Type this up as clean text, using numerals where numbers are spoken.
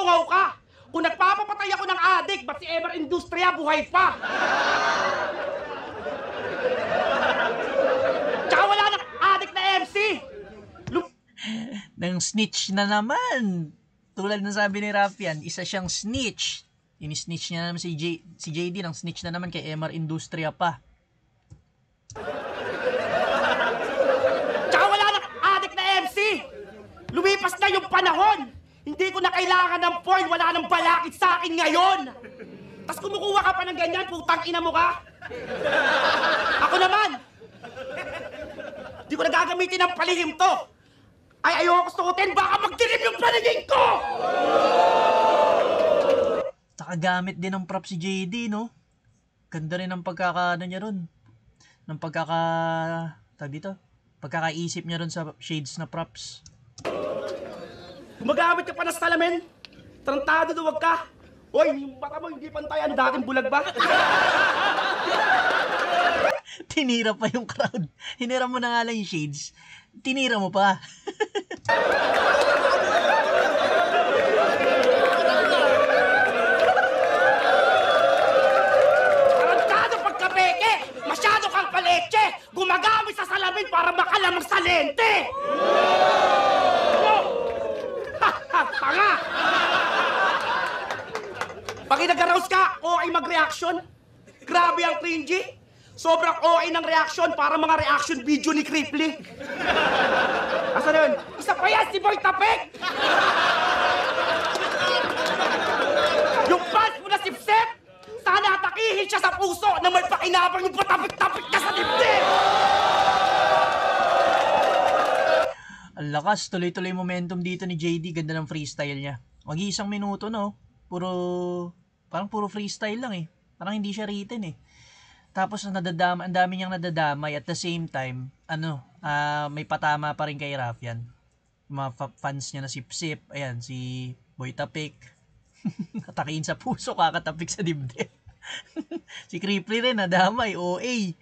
tungaw ka! Kung nagpapapatay ako ng adik, ba't si Emer Industria buhay pa? Tsaka wala nang adik na MC! Nang snitch na naman. Tulad ng sabi ni Rafian, isa siyang snitch. Ini-snitch niya naman si JD, nang snitch na naman kay Emer Industria pa. Tsaka wala nang adik na MC! Lumipas na yung panahon! Hindi ko na kailangan ng porn, wala nang balakid sa akin ngayon! Tapos kumukuha ka pa ng ganyan, putang ina mo ka! Ako naman! Di ko na gagamitin ng palihim to! Ay, ayoko suotin, baka magdilim yung paningin ko! Nakagamit din ng prop si JD, no? Ganda rin ng pagkakaano niya ron. Ng pagkakaisip niya ron sa shades na props. Gumagamit ka pa ng salamin? Tarantado na wag ka! Hoy, yung mata mo hindi pantay, ano dating bulag ba? Tinira pa yung crowd. Hinira mo na nga lang yung shades. Tinira mo pa. Tarantado pagkapeke! Masyado kang paleche! Gumagamit sa salamin para makalamang sa lente! Tanga! Pag nag-arouse ka, OA mag-reaction. Grabe ang cringy. Sobrang OA ng reaction para mga reaction video ni Cripply. Asa na yun? Isa pa yan, si Boy Tapik! Yung pants mo na sip-sip, sana atakihin siya sa puso na may pakinabang yung patapik-tapik ka sa dibdib! Ang lakas, tuloy-tuloy momentum dito ni JD. Ganda ng freestyle niya. Mag-iisang minuto, no? Parang puro freestyle lang eh. Parang hindi siya written eh. Tapos ang dami niyang nadadamay at the same time, may patama pa rin kay Rafian. Mga fans niya na sip-sip. Ayan, si Boy Tapik. Atakiin sa puso, kakatapik sa dibdib. Si Cripply rin, nadamay, OA.